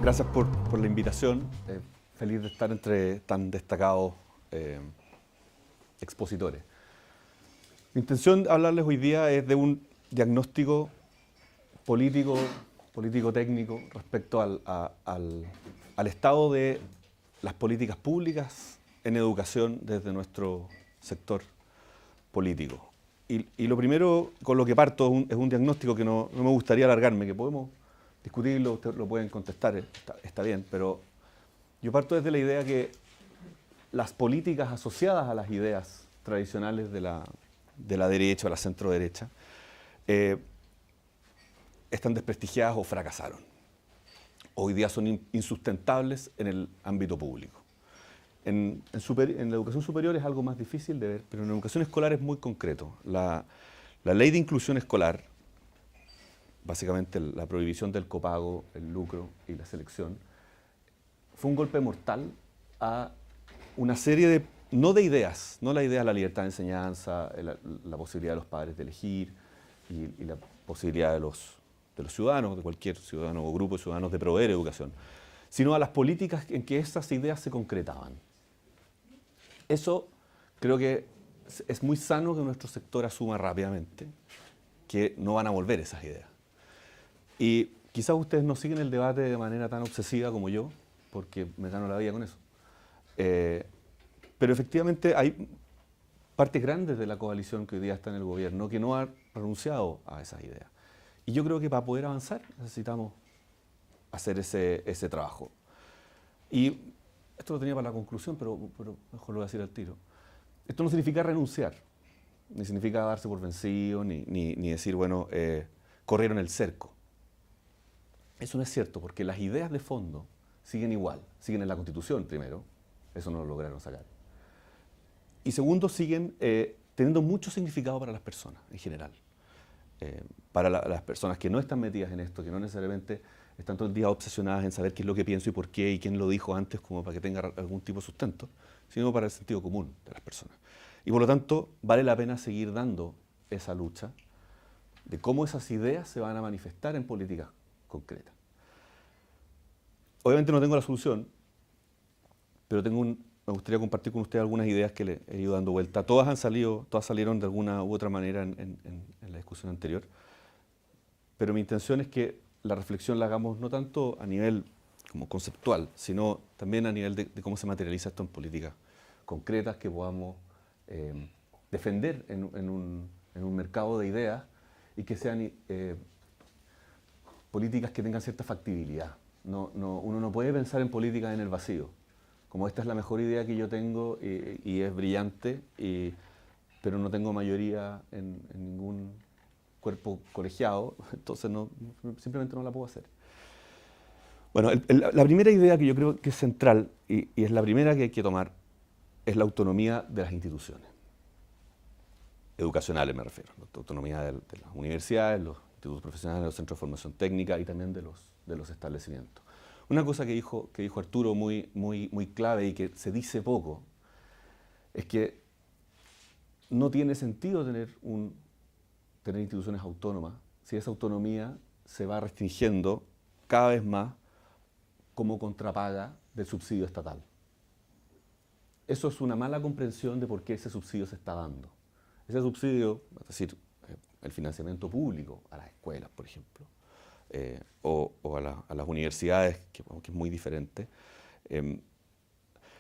Gracias por la invitación. Feliz de estar entre tan destacados expositores. Mi intención de hablarles hoy día es de un diagnóstico político-técnico respecto al estado de las políticas públicas en educación desde nuestro sector político. Y lo primero con lo que parto es un diagnóstico que no me gustaría alargarme, que podemos discutirlo, ustedes lo pueden contestar, está bien, pero yo parto desde la idea que las políticas asociadas a las ideas tradicionales de la derecha o la centro derecha están desprestigiadas o fracasaron. Hoy día son insustentables en el ámbito público. En la educación superior es algo más difícil de ver, pero en la educación escolar es muy concreto. La ley de inclusión escolar, básicamente la prohibición del copago, el lucro y la selección, fue un golpe mortal a una serie de, no de ideas, no la idea de la libertad de enseñanza, la posibilidad de los padres de elegir y la posibilidad de los ciudadanos, de cualquier ciudadano o grupo de ciudadanos de proveer educación, sino a las políticas en que esas ideas se concretaban. Eso creo que es muy sano que nuestro sector asuma rápidamente que no van a volver esas ideas. Y quizás ustedes no siguen el debate de manera tan obsesiva como yo, porque me gano la vida con eso. Pero efectivamente hay partes grandes de la coalición que hoy día está en el gobierno que no han renunciado a esas ideas. Y yo creo que para poder avanzar necesitamos hacer ese trabajo. Y esto lo tenía para la conclusión, pero mejor lo voy a decir al tiro. Esto no significa renunciar, ni significa darse por vencido, ni decir, bueno, corrieron el cerco. Eso no es cierto, porque las ideas de fondo siguen igual, siguen en la Constitución primero, eso no lo lograron sacar. Y segundo, siguen teniendo mucho significado para las personas en general. Para las personas que no están metidas en esto, que no necesariamente están todo el día obsesionadas en saber qué es lo que pienso y por qué y quién lo dijo antes como para que tenga algún tipo de sustento, sino para el sentido común de las personas. Y por lo tanto, vale la pena seguir dando esa lucha de cómo esas ideas se van a manifestar en políticas concretas. Obviamente no tengo la solución, pero me gustaría compartir con ustedes algunas ideas que le he ido dando vuelta. Todas salieron de alguna u otra manera en la discusión anterior, pero mi intención es que la reflexión la hagamos no tanto a nivel como conceptual, sino también a nivel de cómo se materializa esto en políticas concretas que podamos defender en un mercado de ideas y que sean políticas que tengan cierta factibilidad. Uno no puede pensar en política en el vacío. Como esta es la mejor idea que yo tengo y es brillante, pero no tengo mayoría en ningún cuerpo colegiado, entonces simplemente no la puedo hacer. Bueno, la primera idea que yo creo que es central y es la primera que hay que tomar es la autonomía de las instituciones. Educacionales me refiero, la autonomía de las universidades, los institutos profesionales, los centros de formación técnica y también de los establecimientos. Una cosa que dijo Arturo muy clave y que se dice poco es que no tiene sentido tener instituciones autónomas si esa autonomía se va restringiendo cada vez más como contrapaga del subsidio estatal. Eso es una mala comprensión de por qué ese subsidio se está dando. Ese subsidio, es decir, el financiamiento público a las escuelas, por ejemplo, o a las universidades, que es muy diferente,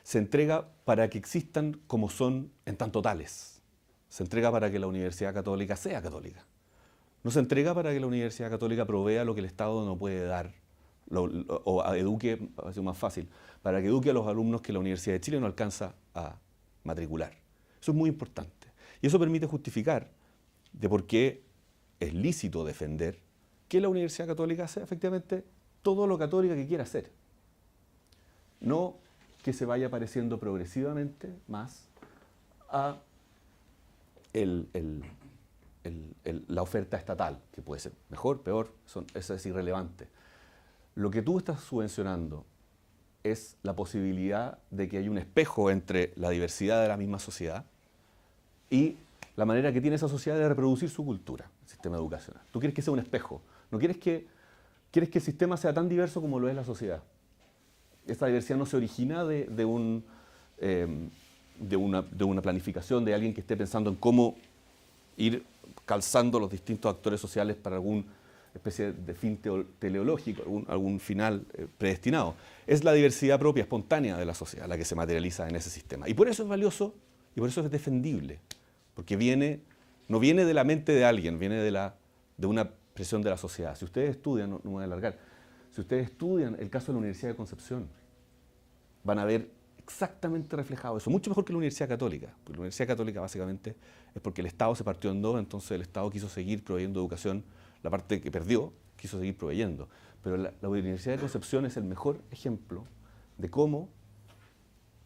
se entrega para que existan como son en tanto tales. Se entrega para que la Universidad Católica sea católica. No se entrega para que la Universidad Católica provea lo que el Estado no puede dar, o eduque, a veces más fácil, para que eduque a los alumnos que la Universidad de Chile no alcanza a matricular. Eso es muy importante. Y eso permite justificar de por qué es lícito defender que la Universidad Católica sea efectivamente todo lo católica que quiera ser. No que se vaya pareciendo progresivamente más a la oferta estatal, que puede ser mejor, peor, eso es irrelevante. Lo que tú estás subvencionando es la posibilidad de que haya un espejo entre la diversidad de la misma sociedad y la manera que tiene esa sociedad de reproducir su cultura, el sistema educacional. Tú quieres que sea un espejo, no quieres que el sistema sea tan diverso como lo es la sociedad. Esta diversidad no se origina de una planificación de alguien que esté pensando en cómo ir calzando los distintos actores sociales para alguna especie de fin teleológico, algún final predestinado. Es la diversidad propia, espontánea de la sociedad, la que se materializa en ese sistema. Y por eso es valioso y por eso es defendible, porque no viene de la mente de alguien, viene de una presión de la sociedad. Si ustedes estudian, no me voy a alargar, si ustedes estudian el caso de la Universidad de Concepción, van a ver exactamente reflejado eso, mucho mejor que la Universidad Católica. Porque la Universidad Católica básicamente es porque el Estado se partió en dos, entonces el Estado quiso seguir proveyendo educación, la parte que perdió quiso seguir proveyendo. Pero la Universidad de Concepción es el mejor ejemplo de cómo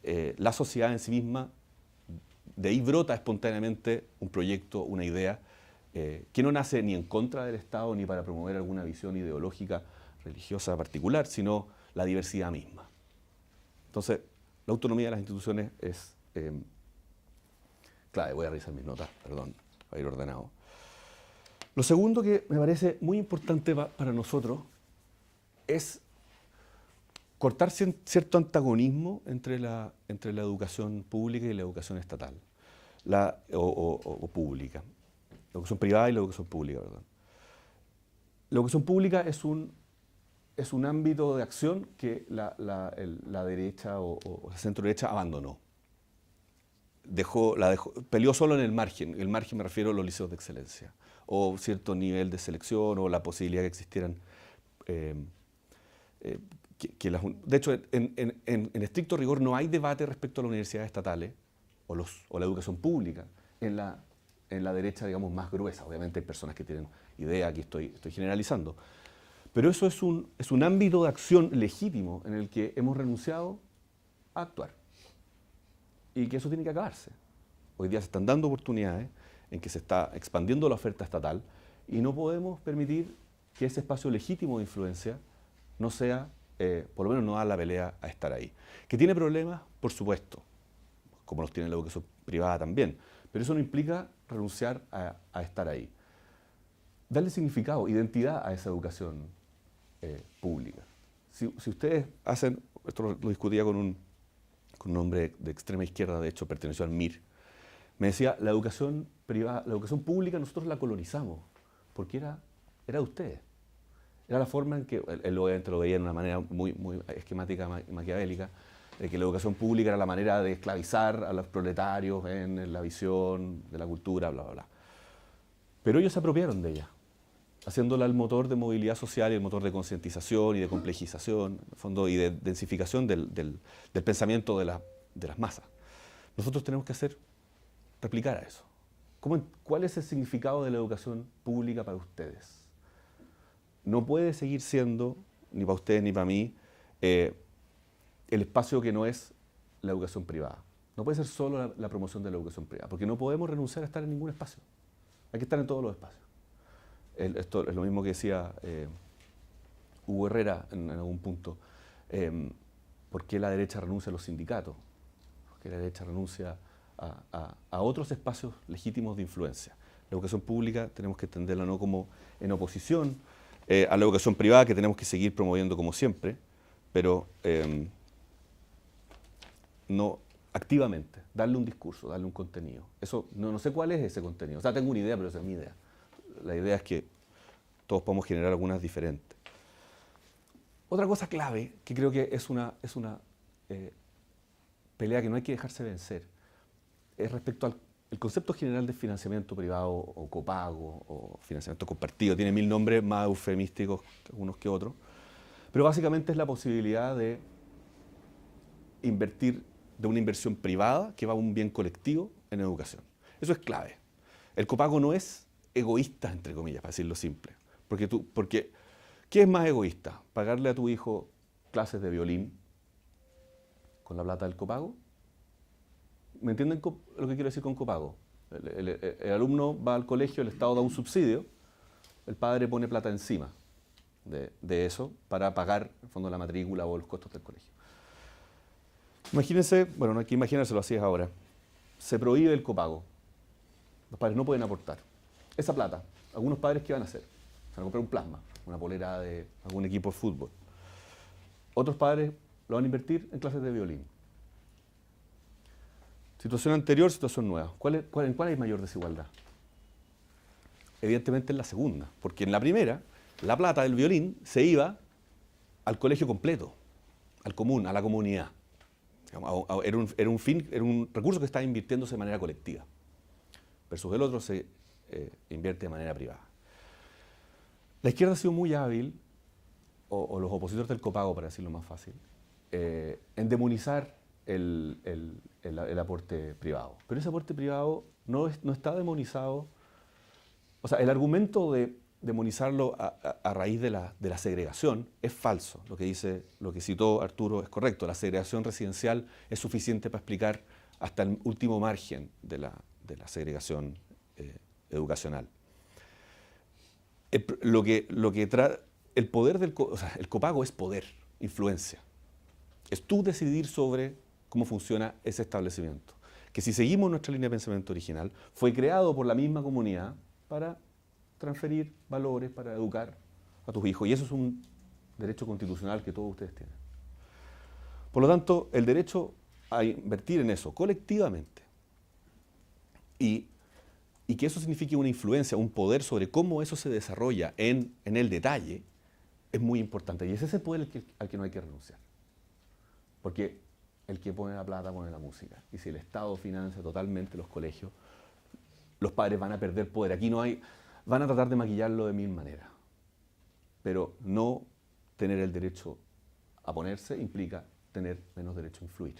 la sociedad en sí misma, de ahí brota espontáneamente un proyecto, una idea, que no nace ni en contra del Estado ni para promover alguna visión ideológica religiosa particular, sino la diversidad misma. Entonces, la autonomía de las instituciones es clave. Voy a revisar mis notas, perdón, para ir ordenado. Lo segundo que me parece muy importante para nosotros es cortar cierto antagonismo entre la educación pública y la educación estatal, o pública. La educación privada y la educación pública, perdón. La educación pública es un ámbito de acción que la derecha o la centro derecha abandonó. Peleó solo en el margen. El margen me refiero a los liceos de excelencia, o cierto nivel de selección, o la posibilidad que existieran. De hecho, en estricto rigor no hay debate respecto a las universidades estatales o la educación pública en la derecha, digamos, más gruesa. Obviamente hay personas que tienen idea, aquí estoy generalizando. Pero eso es un ámbito de acción legítimo en el que hemos renunciado a actuar. Y que eso tiene que acabarse. Hoy día se están dando oportunidades en que se está expandiendo la oferta estatal y no podemos permitir que ese espacio legítimo de influencia no sea, por lo menos no da la pelea a estar ahí. ¿Que tiene problemas? Por supuesto, como los tiene la educación privada también. Pero eso no implica renunciar a estar ahí. Darle significado, identidad a esa educación pública. Si ustedes hacen, esto lo discutía con un hombre de extrema izquierda, de hecho perteneció al MIR, me decía, la educación privada, la educación pública nosotros la colonizamos, porque era de ustedes. Era la forma en que, él obviamente lo veía de una manera muy esquemática, maquiavélica, de que la educación pública era la manera de esclavizar a los proletarios en la visión de la cultura, bla, bla, bla. Pero ellos se apropiaron de ella, haciéndola el motor de movilidad social y el motor de concientización y de complejización, en el fondo, y de densificación del pensamiento de las masas. Nosotros tenemos que replicar a eso. ¿Cuál es el significado de la educación pública para ustedes? No puede seguir siendo, ni para ustedes ni para mí, el espacio que no es la educación privada. No puede ser solo la promoción de la educación privada, porque no podemos renunciar a estar en ningún espacio. Hay que estar en todos los espacios. Esto es lo mismo que decía Hugo Herrera en algún punto. ¿Por qué la derecha renuncia a los sindicatos? ¿Por qué la derecha renuncia a otros espacios legítimos de influencia? La educación pública tenemos que entenderla no como en oposición a la educación privada, que tenemos que seguir promoviendo como siempre, pero no activamente, darle un discurso, darle un contenido. Eso, no sé cuál es ese contenido. O sea, tengo una idea, pero esa es mi idea. La idea es que todos podemos generar algunas diferentes. Otra cosa clave, que creo que es una pelea que no hay que dejarse vencer, es respecto al concepto general de financiamiento privado o copago o financiamiento compartido. Tiene 1000 nombres más eufemísticos unos que otros, pero básicamente es la posibilidad de invertir, de una inversión privada que va a un bien colectivo en educación. Eso es clave. El copago no es egoísta, entre comillas, para decirlo simple. Porque ¿qué es más egoísta? ¿Pagarle a tu hijo clases de violín con la plata del copago? ¿Me entienden lo que quiero decir con copago? El alumno va al colegio, el Estado da un subsidio, el padre pone plata encima de eso para pagar, en el fondo, la matrícula o los costos del colegio. Imagínense, bueno, no hay que imaginárselo, así es ahora. Se prohíbe el copago. Los padres no pueden aportar. Esa plata, algunos padres, ¿qué van a hacer? Se van a comprar un plasma, una polera de algún equipo de fútbol. Otros padres lo van a invertir en clases de violín. Situación anterior, situación nueva. ¿En cuál hay mayor desigualdad? Evidentemente en la segunda, porque en la primera, la plata del violín se iba al colegio completo, al común, a la comunidad. Era un recurso que estaba invirtiéndose de manera colectiva, versus el otro se invierte de manera privada. La izquierda ha sido muy hábil, o los opositores del copago, para decirlo más fácil, en demonizar el aporte privado. Pero ese aporte privado no está demonizado. O sea, el argumento de demonizarlo a raíz de la segregación es falso. Lo que citó Arturo es correcto. La segregación residencial es suficiente para explicar hasta el último margen de la segregación educacional. El poder el copago es poder, influencia. Es tú decidir sobre cómo funciona ese establecimiento. Que si seguimos nuestra línea de pensamiento original, fue creado por la misma comunidad para transferir valores, para educar a tus hijos. Y eso es un derecho constitucional que todos ustedes tienen. Por lo tanto, el derecho a invertir en eso colectivamente y que eso signifique una influencia, un poder sobre cómo eso se desarrolla en el detalle, es muy importante. Y es ese poder al que no hay que renunciar. Porque el que pone la plata pone la música. Y si el Estado financia totalmente los colegios, los padres van a perder poder. Aquí no hay... Van a tratar de maquillarlo de mil maneras. Pero no tener el derecho a ponerse implica tener menos derecho a influir.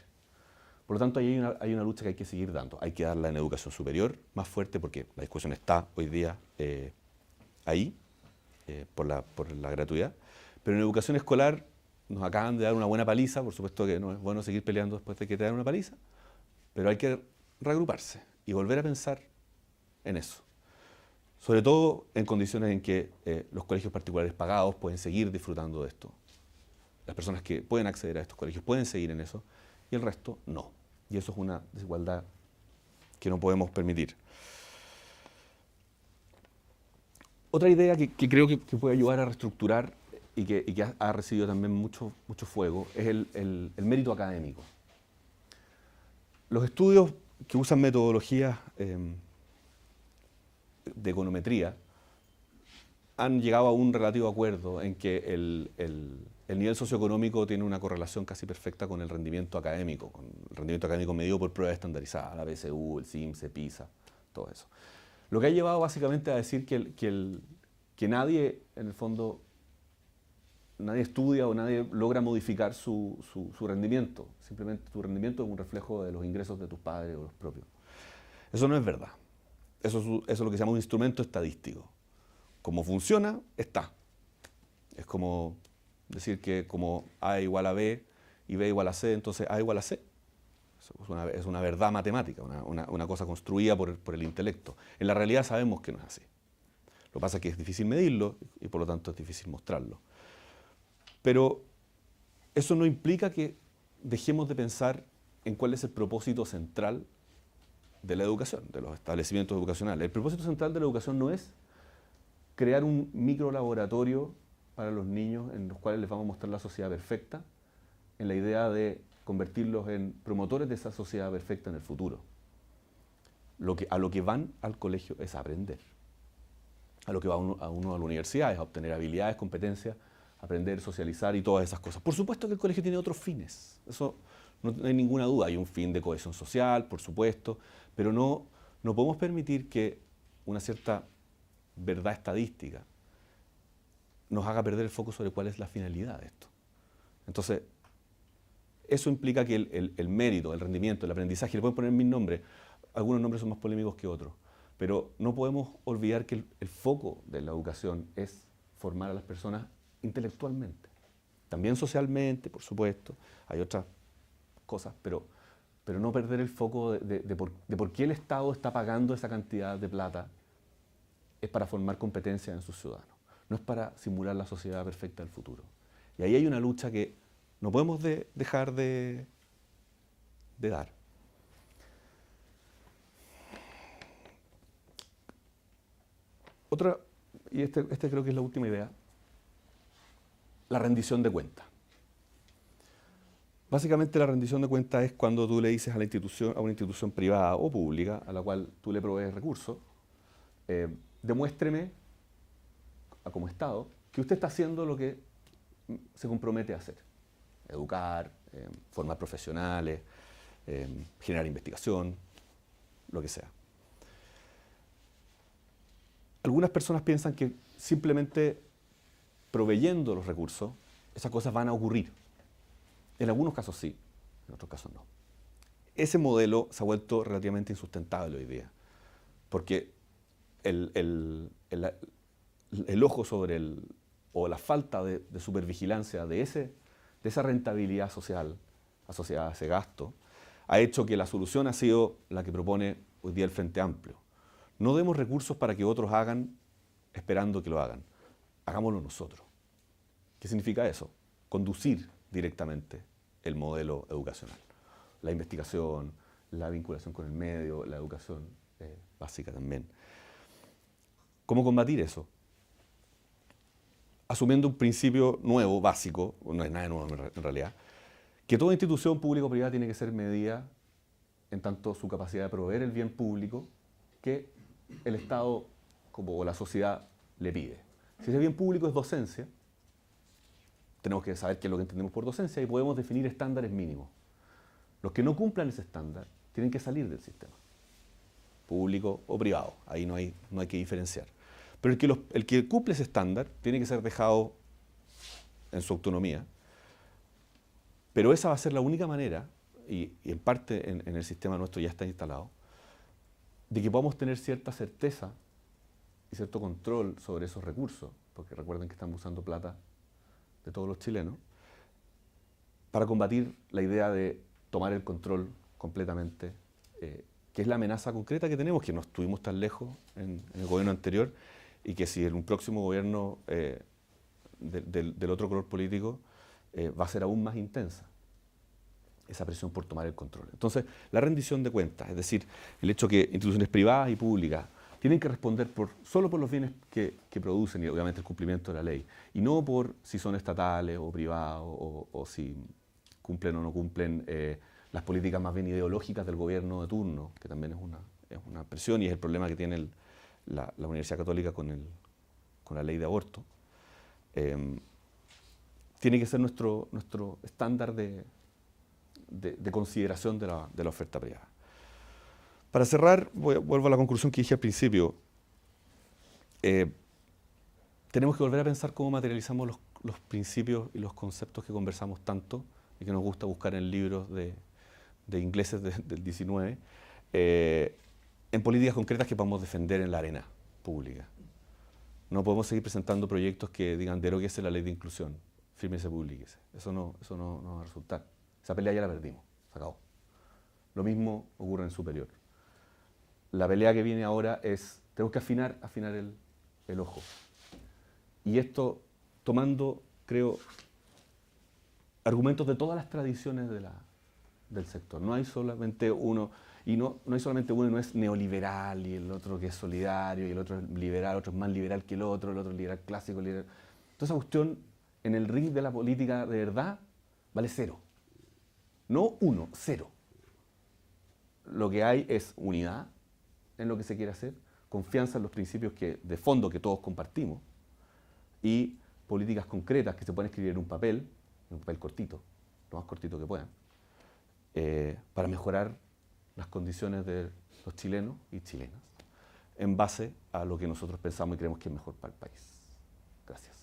Por lo tanto, hay una lucha que hay que seguir dando. Hay que darla en educación superior más fuerte porque la discusión está hoy día ahí, por la gratuidad. Pero en educación escolar nos acaban de dar una buena paliza. Por supuesto que no es bueno seguir peleando después de que te dan una paliza. Pero hay que reagruparse y volver a pensar en eso. Sobre todo en condiciones en que los colegios particulares pagados pueden seguir disfrutando de esto. Las personas que pueden acceder a estos colegios pueden seguir en eso y el resto no. Y eso es una desigualdad que no podemos permitir. Otra idea que creo que puede ayudar a reestructurar y que ha recibido también mucho fuego es el mérito académico. Los estudios que usan metodologías de econometría han llegado a un relativo acuerdo en que el nivel socioeconómico tiene una correlación casi perfecta con el rendimiento académico medido por pruebas estandarizadas, la PSU, el CIMSE, PISA, todo eso. Lo que ha llevado básicamente a decir que nadie, en el fondo, nadie estudia o nadie logra modificar su rendimiento. Simplemente tu rendimiento es un reflejo de los ingresos de tus padres o los propios. Eso no es verdad. Eso es lo que se llama un instrumento estadístico. Como funciona, está. Es como decir que como A igual a B y B igual a C, entonces A igual a C. Es una verdad matemática, una cosa construida por el intelecto. En la realidad sabemos que no es así. Lo que pasa es que es difícil medirlo y por lo tanto es difícil mostrarlo. Pero eso no implica que dejemos de pensar en cuál es el propósito central de la educación, de los establecimientos educacionales. El propósito central de la educación no es crear un microlaboratorio para los niños en los cuales les vamos a mostrar la sociedad perfecta, en la idea de convertirlos en promotores de esa sociedad perfecta en el futuro. A lo que van al colegio es a aprender. A lo que va uno a la universidad es a obtener habilidades, competencias, aprender, socializar y todas esas cosas. Por supuesto que el colegio tiene otros fines. Eso no hay ninguna duda. Hay un fin de cohesión social, por supuesto, pero no podemos permitir que una cierta verdad estadística nos haga perder el foco sobre cuál es la finalidad de esto. Entonces, eso implica que el mérito, el rendimiento, el aprendizaje, le pueden poner mil nombres, algunos nombres son más polémicos que otros, pero no podemos olvidar que el foco de la educación es formar a las personas intelectualmente, también socialmente, por supuesto, hay otras cosas, pero no perder el foco de por qué el Estado está pagando esa cantidad de plata. Es para formar competencias en sus ciudadanos, no es para simular la sociedad perfecta del futuro. Y ahí hay una lucha que no podemos dejar de dar. Otra, y este creo que es la última idea, la rendición de cuentas. Básicamente la rendición de cuentas es cuando tú le dices a la institución, a una institución privada o pública a la cual tú le provees recursos, demuéstreme como Estado que usted está haciendo lo que se compromete a hacer. Educar, formar profesionales, generar investigación, lo que sea. Algunas personas piensan que simplemente proveyendo los recursos, esas cosas van a ocurrir. En algunos casos sí, en otros casos no. Ese modelo se ha vuelto relativamente insustentable hoy día, porque el ojo sobre o la falta de supervigilancia de esa rentabilidad social asociada a ese gasto ha hecho que la solución ha sido la que propone hoy día el Frente Amplio. No demos recursos para que otros hagan esperando que lo hagan. Hagámoslo nosotros. ¿Qué significa eso? Conducir directamente el modelo educacional. La investigación, la vinculación con el medio, la educación básica también. ¿Cómo combatir eso? Asumiendo un principio nuevo, básico, no es nada nuevo en realidad, que toda institución pública o privada tiene que ser medida en tanto su capacidad de proveer el bien público que el Estado o la sociedad le pide. Si ese bien público es docencia, tenemos que saber qué es lo que entendemos por docencia y podemos definir estándares mínimos. Los que no cumplan ese estándar tienen que salir del sistema, público o privado. Ahí no hay que diferenciar. Pero el que cumple ese estándar tiene que ser dejado en su autonomía. Pero esa va a ser la única manera, y en parte en el sistema nuestro ya está instalado, de que podamos tener cierta certeza y cierto control sobre esos recursos, porque recuerden que estamos usando plata de todos los chilenos, para combatir la idea de tomar el control completamente, que es la amenaza concreta que tenemos, que no estuvimos tan lejos en el gobierno anterior, y que si en un próximo gobierno del otro color político va a ser aún más intensa esa presión por tomar el control. Entonces, la rendición de cuentas, es decir, el hecho que instituciones privadas y públicas tienen que responder solo por los bienes que producen y obviamente el cumplimiento de la ley, y no por si son estatales o privados o si cumplen o no cumplen las políticas más bien ideológicas del gobierno de turno, que también es una presión y es el problema que tiene la Universidad Católica con la ley de aborto. Tiene que ser nuestro estándar de consideración de la oferta privada. Para cerrar, vuelvo a la conclusión que dije al principio. Tenemos que volver a pensar cómo materializamos los principios y los conceptos que conversamos tanto y que nos gusta buscar en libros de ingleses del 19, en políticas concretas que podamos defender en la arena pública. No podemos seguir presentando proyectos que digan deróguese la ley de inclusión, fírmese, publíquese. Eso no va a resultar. Esa pelea ya la perdimos, se acabó. Lo mismo ocurre en superior. La pelea que viene ahora es, tenemos que afinar el ojo. Y esto tomando, creo, argumentos de todas las tradiciones del sector. No hay solamente uno, y no hay solamente uno y no es neoliberal, y el otro que es solidario, y el otro es liberal, otro es más liberal que el otro es liberal clásico. Toda esa cuestión en el ring de la política de verdad vale cero. No uno, cero. Lo que hay es unidad en lo que se quiere hacer, confianza en los principios de fondo que todos compartimos y políticas concretas que se pueden escribir en un papel cortito, lo más cortito que puedan, para mejorar las condiciones de los chilenos y chilenas en base a lo que nosotros pensamos y creemos que es mejor para el país. Gracias.